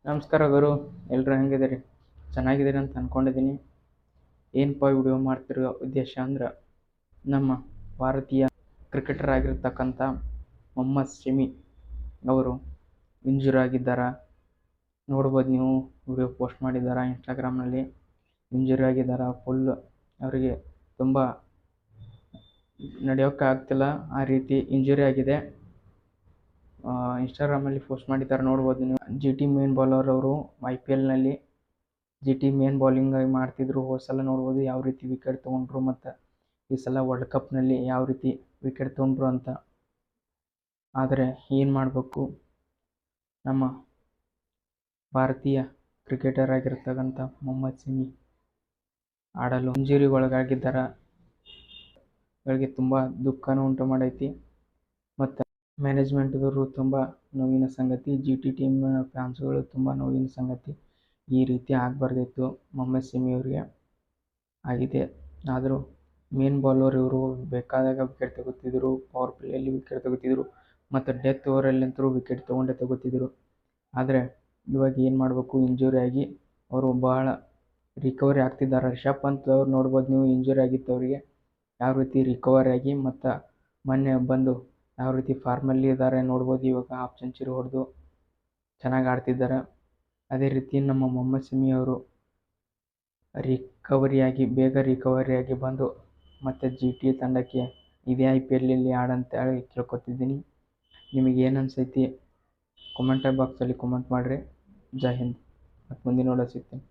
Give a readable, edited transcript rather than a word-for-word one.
ನಮಸ್ಕಾರ ಗುರು. ಎಲ್ಲರೂ ಹೆಂಗಿದ್ದೀರಿ? ಚೆನ್ನಾಗಿದ್ದೀರಿ ಅಂತ ಅಂದ್ಕೊಂಡಿದ್ದೀನಿ. ಏನಪ್ಪ ವಿಡಿಯೋ ಮಾಡ್ತಿರೋ ಉದ್ದೇಶ ಅಂದ್ರೆ, ನಮ್ಮ ಭಾರತೀಯ ಕ್ರಿಕೆಟರ್ ಆಗಿರ್ತಕ್ಕಂಥ ಮೊಹಮ್ಮದ್ ಶಮಿ ಅವರು ಇಂಜೂರ್ ಆಗಿದ್ದಾರೆ. ನೋಡ್ಬೋದು, ನೀವು ವಿಡಿಯೋ ಪೋಸ್ಟ್ ಮಾಡಿದ್ದಾರೆ ಇನ್ಸ್ಟಾಗ್ರಾಮ್ನಲ್ಲಿ. ಇಂಜುರಿ ಆಗಿದ್ದಾರೆ, ಫುಲ್ ಅವರಿಗೆ ತುಂಬ ನಡೆಯೋಕ್ಕೆ ಆಗ್ತಿಲ್ಲ, ಆ ರೀತಿ ಇಂಜುರಿ ಆಗಿದೆ. ಇನ್ಸ್ಟಾಗ್ರಾಮಲ್ಲಿ ಪೋಸ್ಟ್ ಮಾಡಿದ್ದಾರೆ, ನೋಡ್ಬೋದು ನೀವು. GT ಮೇನ್ ಬೌಲರ್ ಅವರು IPLನಲ್ಲಿ GT ಮೇನ್ ಬೌಲಿಂಗ್ ಆಗಿ ಮಾಡ್ತಿದ್ರು. ಹೋದ ಸಲ ನೋಡ್ಬೋದು ಯಾವ ರೀತಿ ವಿಕೆಟ್ ತೊಗೊಂಡ್ರು, ಮತ್ತು ಈ ಸಲ ವರ್ಲ್ಡ್ ಕಪ್ನಲ್ಲಿ ಯಾವ ರೀತಿ ವಿಕೆಟ್ ತೊಗೊಂಡ್ರು ಅಂತ. ಆದರೆ ಏನು ಮಾಡಬೇಕು, ನಮ್ಮ ಭಾರತೀಯ ಕ್ರಿಕೆಟರ್ ಆಗಿರ್ತಕ್ಕಂಥ ಮೊಹಮ್ಮದ್ ಶಮಿ ಆಡಲು ಇಂಜುರಿ ಒಳಗಾಗಿದ್ದಾರೆ. ಅವರಿಗೆ ತುಂಬ ದುಃಖನೂ ಉಂಟು ಮಾಡೈತಿ. ಮತ್ತು ಮ್ಯಾನೇಜ್ಮೆಂಟ್ದವರು ತುಂಬ ನೋವಿನ ಸಂಗತಿ, GT ಟೀಮ್ ಫ್ಯಾನ್ಸ್ಗಳು ತುಂಬ ನೋವಿನ ಸಂಗತಿ. ಈ ರೀತಿ ಆಗಬಾರ್ದಿತ್ತು. ಮೊಹಮ್ಮದ್ ಶಮಿ ಅವರಿಗೆ ಆಗಿದೆ. ಆದರೂ ಮೇನ್ ಬೌಲರ್ ಇವರು ಬೇಕಾದಾಗ ವಿಕೆಟ್ ತಗೋತಿದ್ರು, ಪವರ್ ಪ್ಲೇಯಲ್ಲಿ ವಿಕೆಟ್ ತಗೋತಿದ್ರು, ಮತ್ತು ಡೆತ್ ಓವರಲ್ಲಂತೂ ವಿಕೆಟ್ ತೊಗೊಂಡೇ ತಗೋತಿದ್ರು. ಆದರೆ ಇವಾಗ ಏನು ಮಾಡಬೇಕು, ಇಂಜುರಿ ಆಗಿ ಅವರು ಬಹಳ ರಿಕವರಿ ಆಗ್ತಿದ್ದಾರೆ. ರಿಷಬ್ ಪಂತ್ ಅವ್ರು ನೋಡ್ಬೋದು ನೀವು, ಇಂಜುರಿ ಆಗಿತ್ತು ಅವರಿಗೆ, ಯಾವ ರೀತಿ ರಿಕವರಿ ಆಗಿ ಮತ್ತು ಮೊನ್ನೆ ಬಂದು ಯಾವ ರೀತಿ ಫಾರ್ಮಲ್ಲಿ ಇದ್ದಾರೆ ನೋಡ್ಬೋದು. ಇವಾಗ ಹಾಫ್ ಸೆಂಚುರಿ ಹೊಡೆದು ಚೆನ್ನಾಗಿ ಆಡ್ತಿದ್ದಾರೆ. ಅದೇ ರೀತಿ ನಮ್ಮ ಮೊಹಮ್ಮದ್ ಶಮಿ ಅವರು ಬೇಗ ರಿಕವರಿಯಾಗಿ ಬಂದು ಮತ್ತು GT ತಂಡಕ್ಕೆ ಇದೇ IPLಲ್ಲಿ ಆಡಂತೇಳಿ ಕೇಳ್ಕೊತಿದ್ದೀನಿ. ನಿಮಗೆ ಏನು ಅನಿಸೈತಿ ಕಮೆಂಟ್ ಬಾಕ್ಸಲ್ಲಿ ಕಮೆಂಟ್ ಮಾಡಿರಿ. ಜೈ ಹಿಂದ್. ಮತ್ತು ಮುಂದಿನ ನೋಡೋ ಸಿಗ್ತೀನಿ.